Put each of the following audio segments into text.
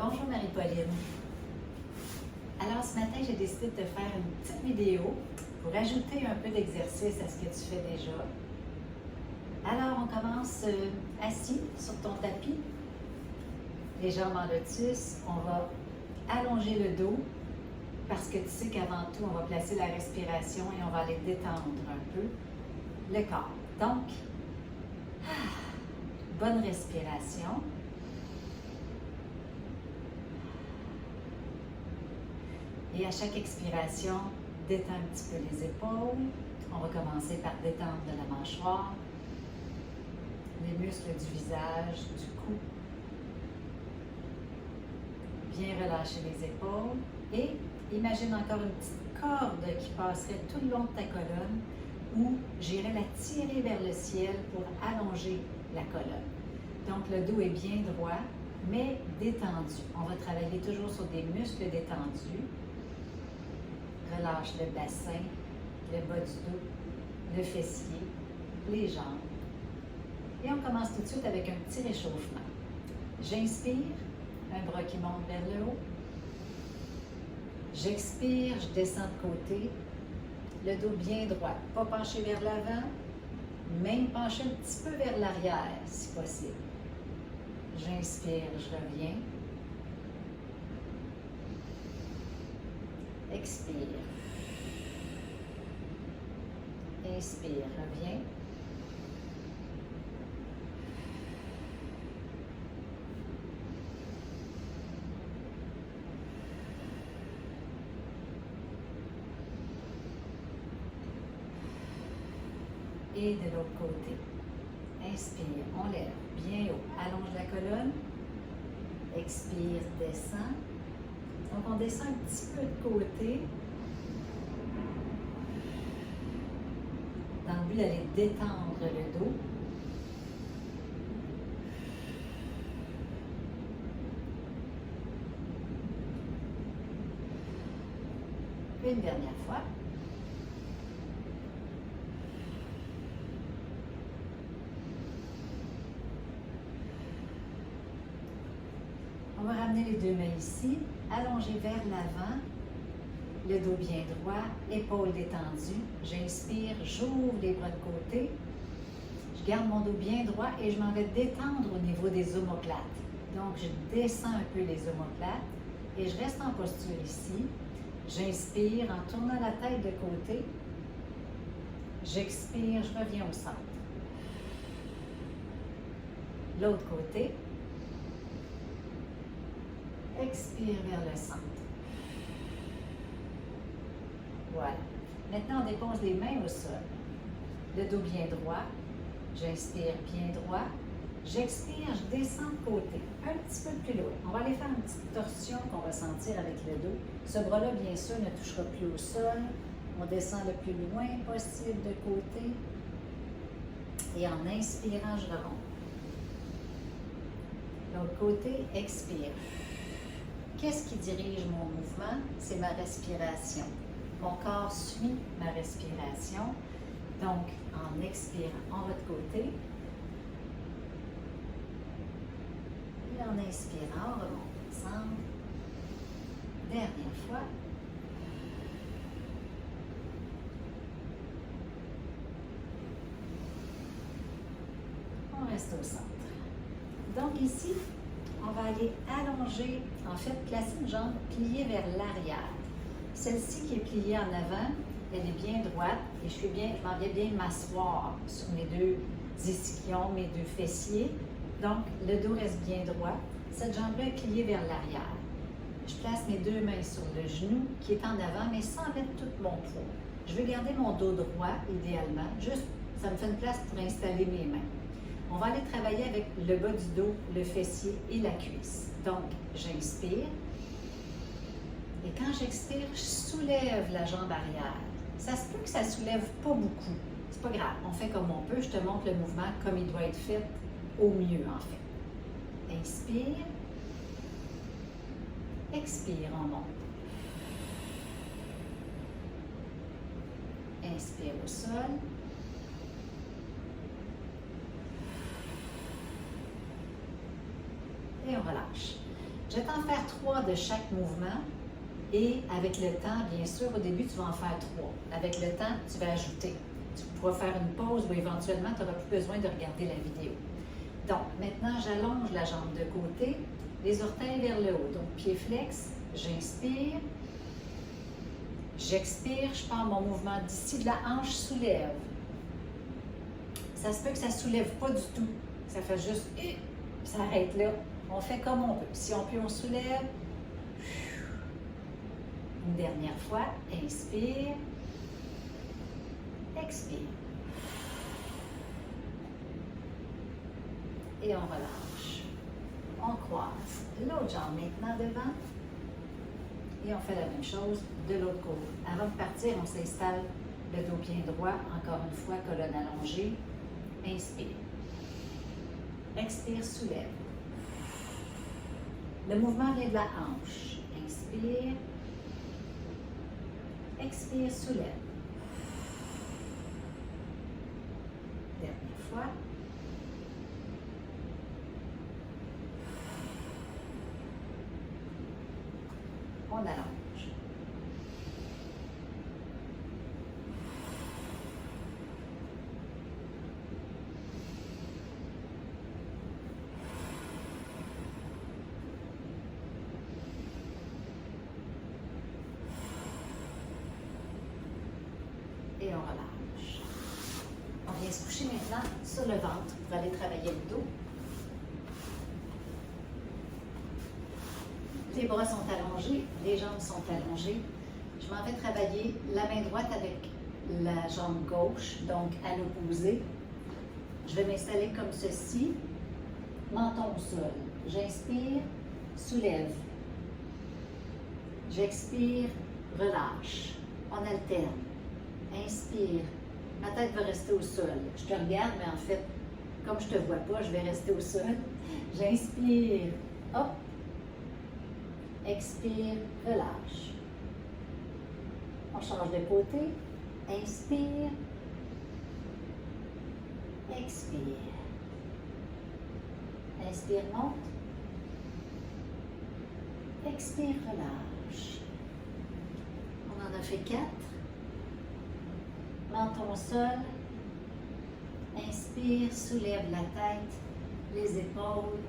Bonjour Marie-Pauline. Alors ce matin, j'ai décidé de te faire une petite vidéo pour ajouter un peu d'exercice à ce que tu fais déjà. Alors on commence assis sur ton tapis, les jambes en lotus. On va allonger le dos parce que tu sais qu'avant tout, on va placer la respiration et on va aller détendre un peu le corps. Donc, bonne respiration. Et à chaque expiration, détends un petit peu les épaules. On va commencer par détendre la mâchoire, les muscles du visage, du cou. Bien relâcher les épaules. Et imagine encore une petite corde qui passerait tout le long de ta colonne où j'irai la tirer vers le ciel pour allonger la colonne. Donc le dos est bien droit, mais détendu. On va travailler toujours sur des muscles détendus. Relâche le bassin, le bas du dos, le fessier, les jambes. Et on commence tout de suite avec un petit réchauffement. J'inspire, un bras qui monte vers le haut. J'expire, je descends de côté. Le dos bien droit, pas penché vers l'avant, même penché un petit peu vers l'arrière si possible. J'inspire, je reviens. Expire. Inspire, reviens. Et de l'autre côté. Inspire, on lève bien haut. Allonge la colonne. Expire, descend. Donc, on descend un petit peu de côté dans le but d'aller détendre le dos. Une dernière fois. On va ramener les deux mains ici. Allongé vers l'avant, le dos bien droit, épaules détendues. J'inspire, j'ouvre les bras de côté. Je garde mon dos bien droit et je m'en vais détendre au niveau des omoplates. Donc, je descends un peu les omoplates et je reste en posture ici. J'inspire en tournant la tête de côté. J'expire, je reviens au centre. L'autre côté. Expire vers le centre. Voilà. Maintenant, on dépose les mains au sol. Le dos bien droit. J'inspire bien droit. J'expire, je descends de côté. Un petit peu plus loin. On va aller faire une petite torsion qu'on va sentir avec le dos. Ce bras-là, bien sûr, ne touchera plus au sol. On descend le plus loin possible de côté. Et en inspirant, je remonte. L'autre côté, expire. Qu'est-ce qui dirige mon mouvement? C'est ma respiration. Mon corps suit ma respiration. Donc, en expirant, on va de côté. Et en inspirant, on remonte ensemble. Dernière fois. On reste au centre. Donc ici, on va aller allonger, en fait, placer une jambe pliée vers l'arrière. Celle-ci qui est pliée en avant, elle est bien droite et je m'en viens bien m'asseoir sur mes deux ischions, mes deux fessiers. Donc, le dos reste bien droit. Cette jambe-là est pliée vers l'arrière. Je place mes deux mains sur le genou qui est en avant, mais sans mettre tout mon poids. Je veux garder mon dos droit, idéalement. Juste, ça me fait une place pour installer mes mains. On va aller travailler avec le bas du dos, le fessier et la cuisse. Donc, j'inspire. Et quand j'expire, je soulève la jambe arrière. Ça se peut que ça ne soulève pas beaucoup. C'est pas grave. On fait comme on peut. Je te montre le mouvement comme il doit être fait au mieux, en fait. Inspire. Expire, on monte. Inspire au sol. Et on relâche. Je vais t'en faire 3 de chaque mouvement et avec le temps, bien sûr, au début, tu vas en faire 3. Avec le temps, tu vas ajouter. Tu pourras faire une pause ou éventuellement, tu n'auras plus besoin de regarder la vidéo. Donc, maintenant, j'allonge la jambe de côté, les orteils vers le haut. Donc, pied flex, j'inspire. J'expire, je pars mon mouvement d'ici de la hanche, soulève. Ça se peut que ça ne soulève pas du tout. Ça fait juste, ça arrête là. On fait comme on peut. Si on peut, on soulève. Une dernière fois, inspire. Expire. Et on relâche. On croise l'autre jambe maintenant devant. Et on fait la même chose de l'autre côté. Avant de partir, on s'installe le dos bien droit. Encore une fois, colonne allongée. Inspire. Expire, soulève. Le mouvement vient de la hanche. Inspire. Expire, soulève. Dernière fois. On allonge. Et on relâche. On vient se coucher maintenant sur le ventre pour aller travailler le dos. Les bras sont allongés, les jambes sont allongées. Je m'en vais travailler la main droite avec la jambe gauche, donc à l'opposé. Je vais m'installer comme ceci, menton au sol. J'inspire, soulève. J'expire, relâche. On alterne. Inspire. Ma tête va rester au sol. Je te regarde, mais en fait, comme je ne te vois pas, je vais rester au sol. J'inspire. Hop. Expire, relâche. On change de côté. Inspire. Expire. Inspire, monte. Expire, relâche. On en a fait 4. Menton au sol. Inspire, soulève la tête, les épaules,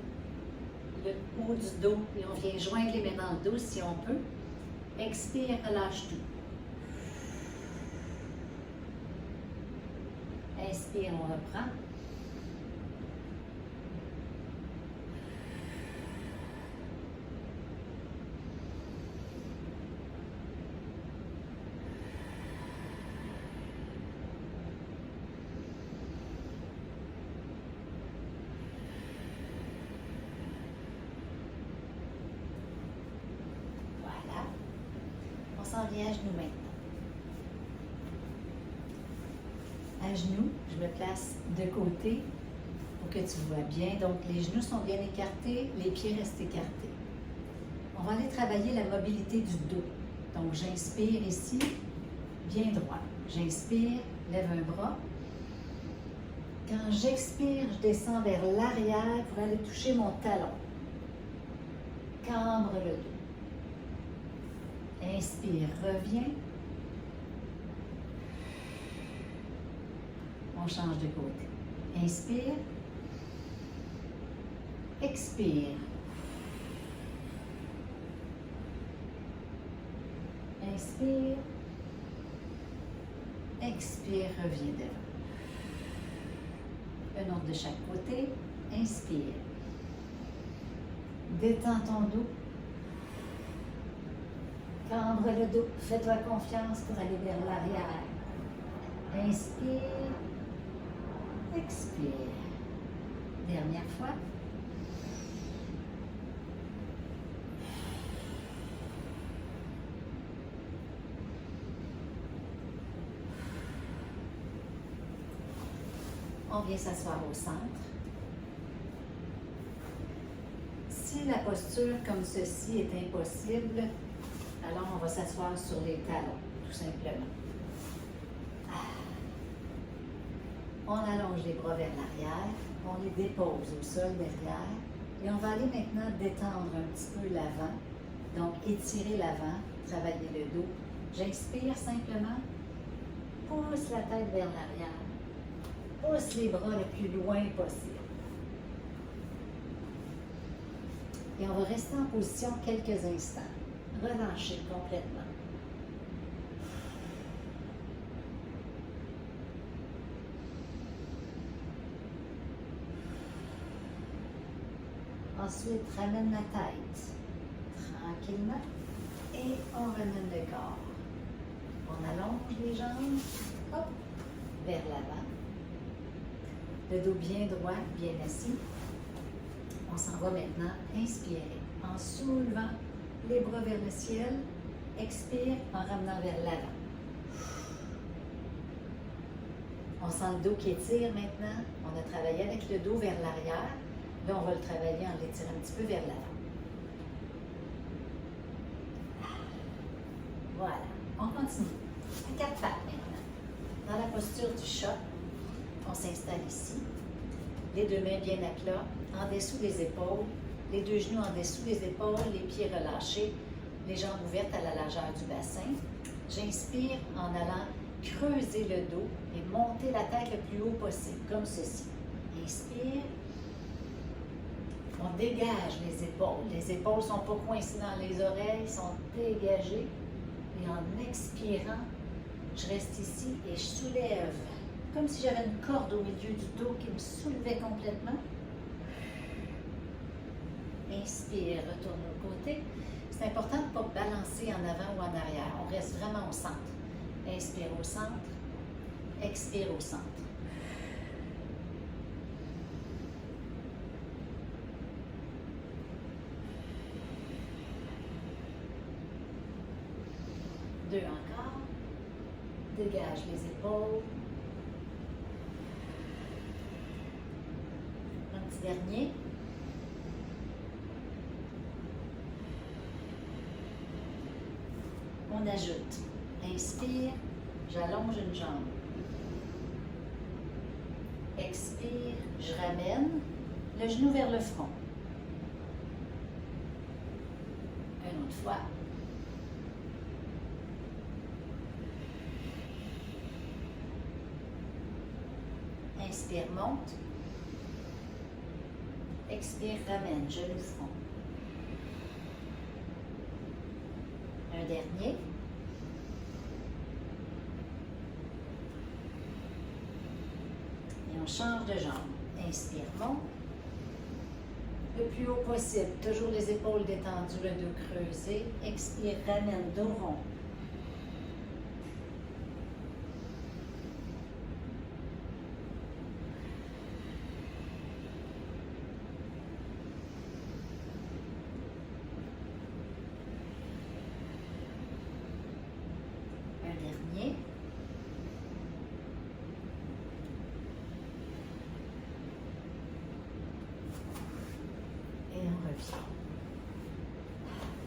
le haut du dos. Et on vient joindre les mains dans le dos si on peut. Expire, relâche tout. Inspire, on reprend. Voilà. On s'en vient à genoux maintenant. À genoux, je me place de côté pour que tu vois bien. Donc, les genoux sont bien écartés, les pieds restent écartés. On va aller travailler la mobilité du dos. Donc, j'inspire ici, bien droit. J'inspire, lève un bras. Quand j'expire, je descends vers l'arrière pour aller toucher mon talon. Cambre le dos. Inspire, reviens. On change de côté. Inspire. Expire. Inspire. Expire, reviens devant. Un autre de chaque côté. Inspire. Détends ton dos. Cambre le dos. Fais-toi confiance pour aller vers l'arrière. Inspire. Expire. Dernière fois. On vient s'asseoir au centre. Si la posture comme ceci est impossible, alors on va s'asseoir sur les talons, tout simplement. On allonge les bras vers l'arrière, on les dépose au sol derrière. Et on va aller maintenant détendre un petit peu l'avant. Donc, étirer l'avant, travailler le dos. J'inspire simplement, pousse la tête vers l'arrière, pousse les bras le plus loin possible. Et on va rester en position quelques instants. Relâchez complètement. Ensuite, ramène la tête tranquillement et on ramène le corps. On allonge les jambes, hop, vers l'avant. Le dos bien droit, bien assis. On s'en va maintenant inspirer en soulevant les bras vers le ciel. Expire en ramenant vers l'avant. On sent le dos qui étire maintenant. On a travaillé avec le dos vers l'arrière. Là, on va le travailler en l'étirant un petit peu vers l'avant. Voilà. On continue. À quatre pattes maintenant. Dans la posture du chat, on s'installe ici. Les deux mains bien à plat, en dessous des épaules. Les deux genoux en dessous des épaules, les pieds relâchés, les jambes ouvertes à la largeur du bassin. J'inspire en allant creuser le dos et monter la tête le plus haut possible, comme ceci. Inspire. On dégage les épaules. Les épaules ne sont pas coincées dans les oreilles, sont dégagées. Et en expirant, je reste ici et je soulève, comme si j'avais une corde au milieu du dos qui me soulevait complètement. Inspire, retourne au côté. C'est important de ne pas balancer en avant ou en arrière. On reste vraiment au centre. Inspire au centre. Expire au centre. Deux encore. Dégage les épaules. Un petit dernier. On ajoute. Inspire, j'allonge une jambe. Expire, je ramène le genou vers le front. Une autre fois. Inspire, monte. Expire, ramène, genou, front. Un dernier. Et on change de jambe. Inspire, monte. Le plus haut possible. Toujours les épaules détendues, le dos creusé. Expire, ramène, dos rond.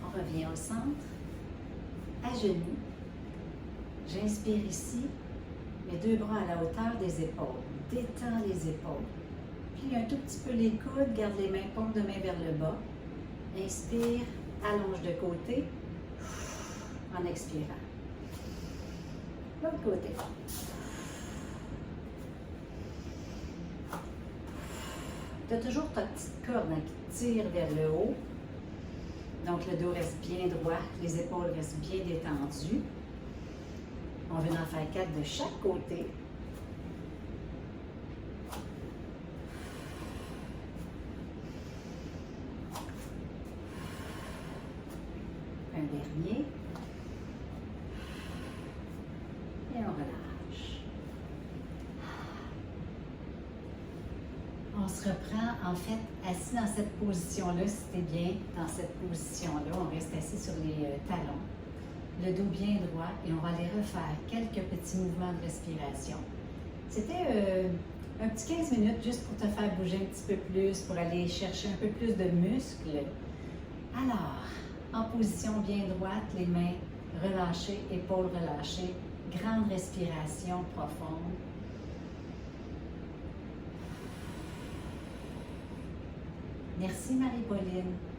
On revient au centre, à genoux. J'inspire ici, mes deux bras à la hauteur des épaules. Détends les épaules. Plie un tout petit peu les coudes, garde les mains, paume de main vers le bas. Inspire, allonge de côté, en expirant. L'autre côté. Tu as toujours ta petite corde qui tire vers le haut. Donc, le dos reste bien droit, les épaules restent bien détendues. On vient en faire 4 de chaque côté. Un dernier. Et on relâche. On se reprend, en fait, assis dans cette position-là, si c'était bien dans cette position-là. On reste assis sur les talons, le dos bien droit, et on va aller refaire quelques petits mouvements de respiration. C'était un petit 15 minutes juste pour te faire bouger un petit peu plus, pour aller chercher un peu plus de muscles. Alors, en position bien droite, les mains relâchées, épaules relâchées, grande respiration profonde. Merci Marie-Pauline.